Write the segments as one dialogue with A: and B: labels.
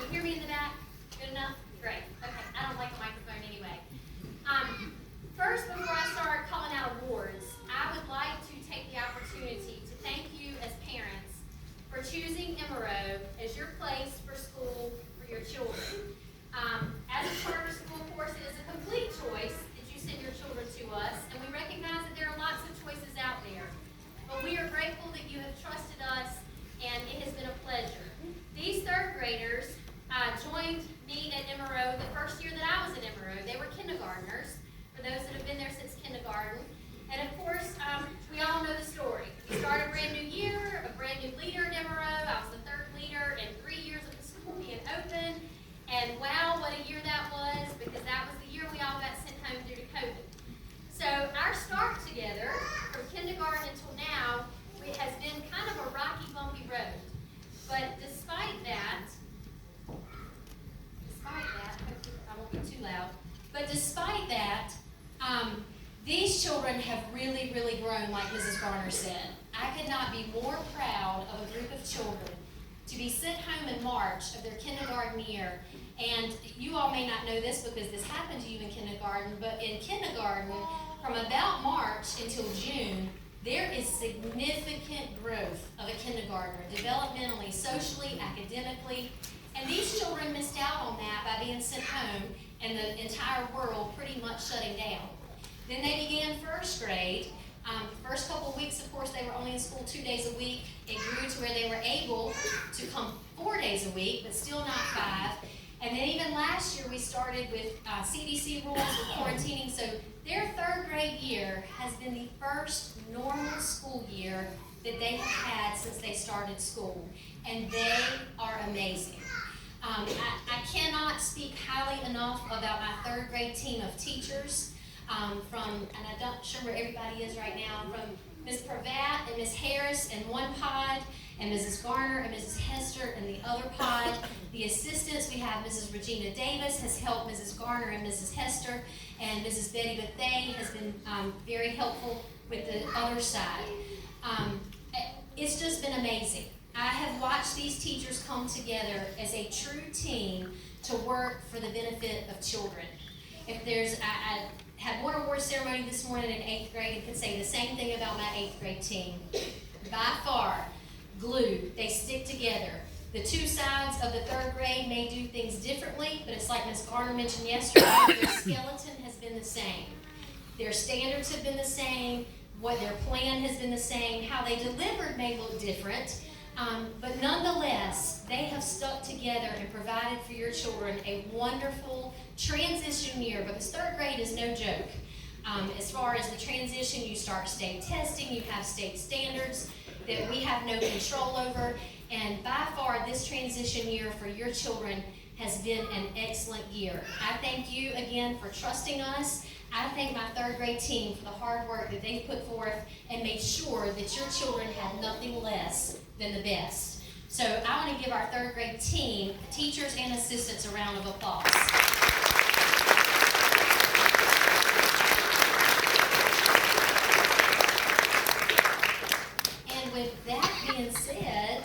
A: you hear me in the back? Good enough? Great. Okay, I don't like a microphone anyway. First, before I start calling out awards, I would like to take the opportunity to thank you as parents for choosing Emerald as your place for school for your children. As a charter school, of course, it is a complete choice that you send your children to us, and we recognize that there are lots of choices out there. But we are grateful that you have trusted us, and it has been a pleasure. These third graders joined me at Emerald the first year that I was at Emerald. They were kindergartners, for those that have been there since kindergarten. And of course, we all know the story. We started a brand new year, a brand new leader at Emerald. I was the third leader in 3 years of the school being open. And wow, what a year that was, because that was the year we all got sent home due to COVID. So our start together, from kindergarten until now, it has been kind of a rocky, bumpy road. But despite that, I won't be too loud, but despite that, these children have really, really grown, like Mrs. Garner said. I could not be more proud of a group of children to be sent home in March of their kindergarten year. And you all may not know this because this happened to you in kindergarten, but in kindergarten, from about March until June, there is significant growth of a kindergartner, developmentally, socially, academically. And these children missed out on that by being sent home and the entire world pretty much shutting down. Then they began first grade. First couple of weeks, of course, they were only in school 2 days a week. It grew to where they were able to come 4 days a week, but still not 5. And then even last year, we started with CDC rules with quarantining. So their third grade year has been the first normal school year that they have had since they started school. And they are amazing. I cannot speak highly enough about my third grade team of teachers. And I'm not sure where everybody is right now, from Ms. Pravat and Ms. Harris in one pod, and Mrs. Garner and Mrs. Hester in the other pod. The assistants, we have Mrs. Regina Davis has helped Mrs. Garner and Mrs. Hester, and Mrs. Betty Bethay has been very helpful with the other side. It's just been amazing. I have watched these teachers come together as a true team to work for the benefit of children. If there's, I had one award ceremony this morning in 8th grade and could say the same thing about my 8th grade team. By far, glued. They stick together. The two sides of the third grade may do things differently, but it's like Ms. Garner mentioned yesterday, their skeleton has been the same. Their standards have been the same. What their plan has been the same. How they delivered may look different. But nonetheless, they have stuck together and provided for your children a wonderful transition year, because third grade is no joke. As far as the transition, you start state testing, you have state standards that we have no control over, and by far this transition year for your children has been an excellent year. I thank you again for trusting us. I thank my third grade team for the hard work that they've put forth and made sure that your children had nothing less than the best. So I want to give our third grade team, teachers and assistants, a round of applause. And with that being said,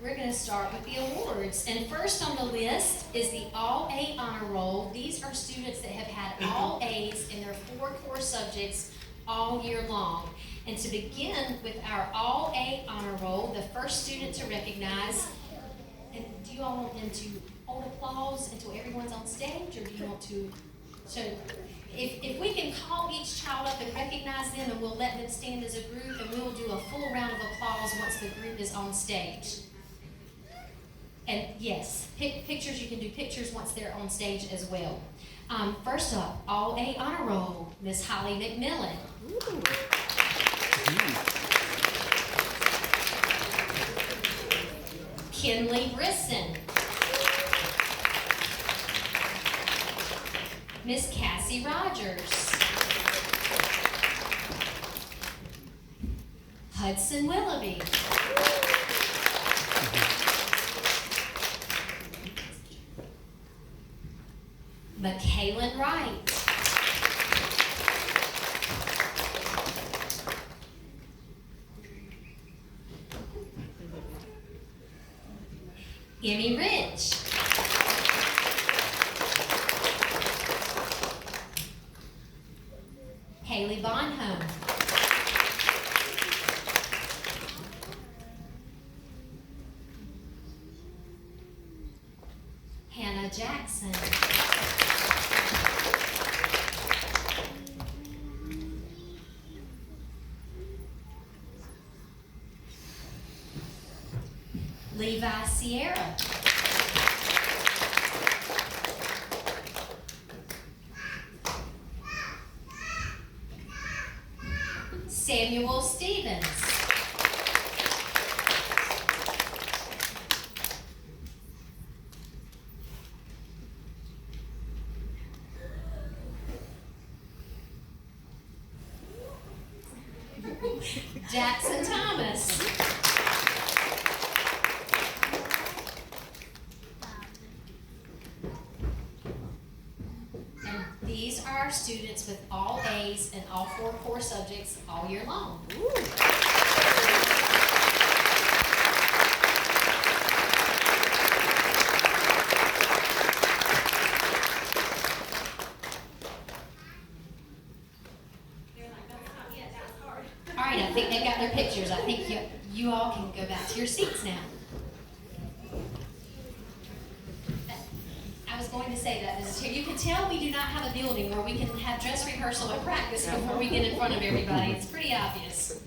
A: we're going to start with the awards. And first on the list is the All A Honor Roll. These are students that have had all A's in their 4 core subjects all year long. And to begin with our All A Honor Roll, the first student to recognize, and do you all want them to hold applause until everyone's on stage, or do you want to? So if we can call each child up and recognize them, and we'll let them stand as a group, and we'll do a full round of applause once the group is on stage. And yes, pictures, you can do pictures once they're on stage as well. First up, All A Honor Roll, Miss Holly McMillan. Ooh. Kinley Brisson. Miss Cassie Rogers. Hudson Willoughby. McKaylin Wright. Emmy Rich. Brianna Jackson. Levi Sierra. Samuel Stevens. Jackson Thomas. And these are our students with all A's in all 4 core subjects all year long. All right, I think they've got their pictures. I think you all can go back to your seats now. I was going to say that, Mrs. Chair. You can tell we do not have a building where we can have dress rehearsal and practice before we get in front of everybody. It's pretty obvious.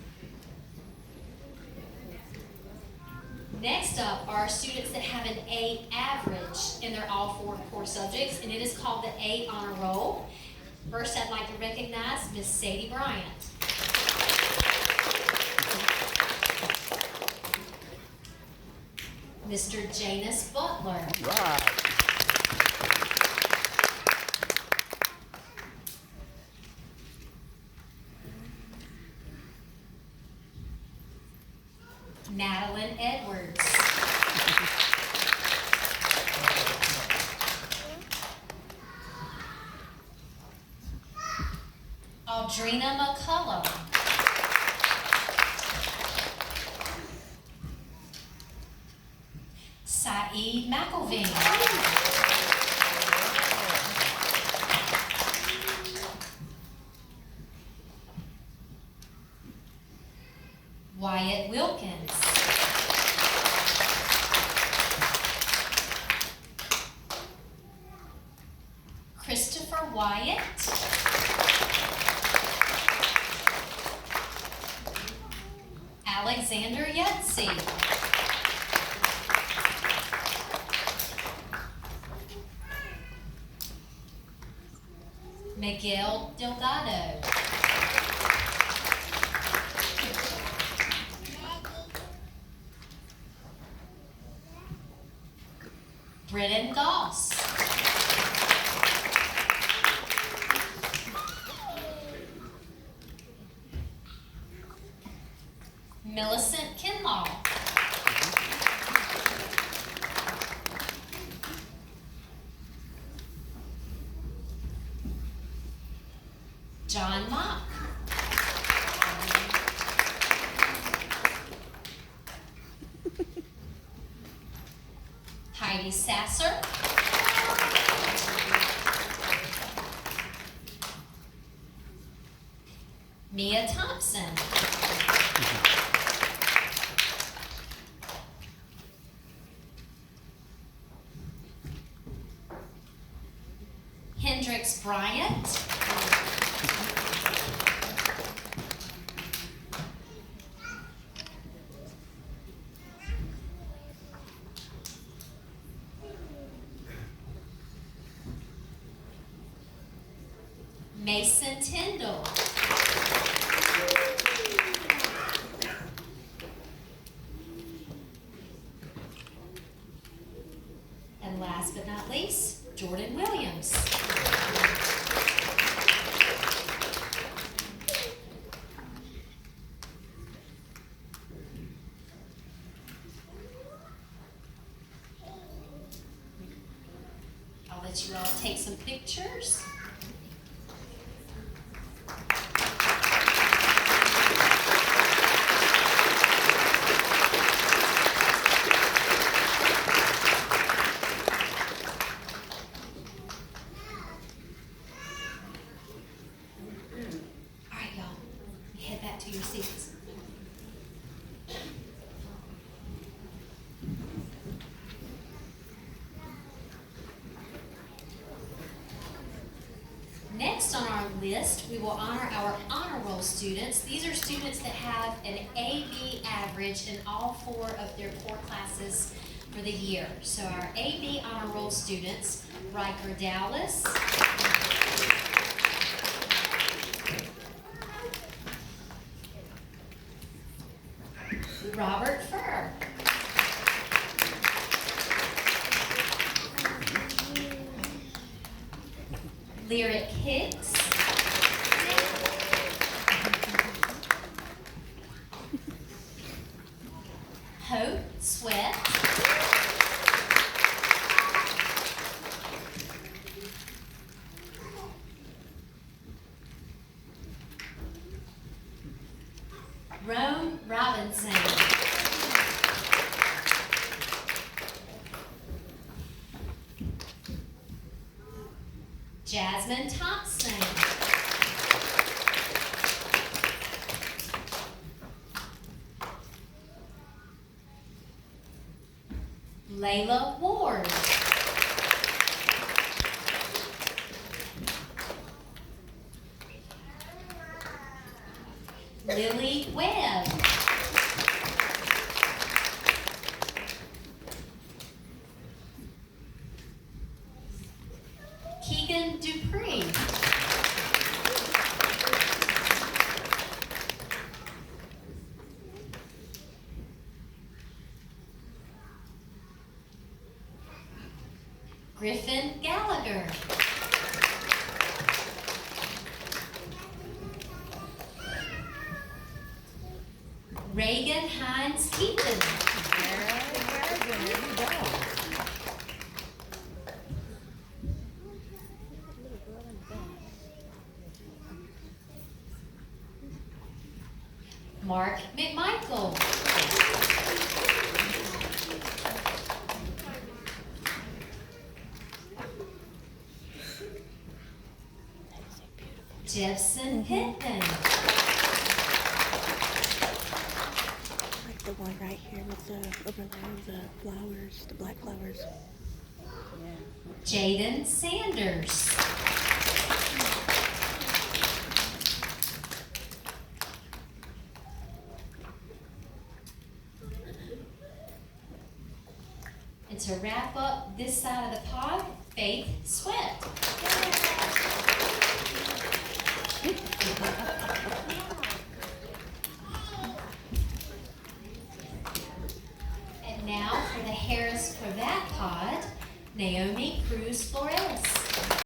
A: Next up are students that have an A average in their all 4 core subjects, and it is called the A Honor Roll. First, I'd like to recognize Miss Sadie Bryant. Mr. Janus Butler.
B: Right.
A: Madeline Edwards. Audrina McCullough. Saeed McElveen. Wyatt Wilkins. Christopher Wyatt. Alexander Yetzi. Miguel Delgado. Britton Goss. Millicent Kinlaw. John Mock. Heidi Sasser. Mia Thompson. Hendrix Bryant. Mason Tyndall. And last but not least, Jordan Williams. I'll let you all take some pictures. To your seats. list, we will honor our honor roll students. These are students that have an AB average in all 4 of their core classes for the year. So our AB honor roll students, Riker Dallas, Robert Furr, Lyric Hicks, Hope Sweat, Rome Robinson, Jasmine Thompson, Layla Ward, Lily Webb, Keegan Dupree, Griffin Gallagher, Reagan Hines Keaton, Mark McMichael, Jefferson Pittman,
B: Like the one right here with the overlay of the flowers, the black flowers.
A: Jaden Sanders, and to wrap up this side of the pod, Faith Sweat. And now for the Harris Cravat pod, Naomi Cruz Flores.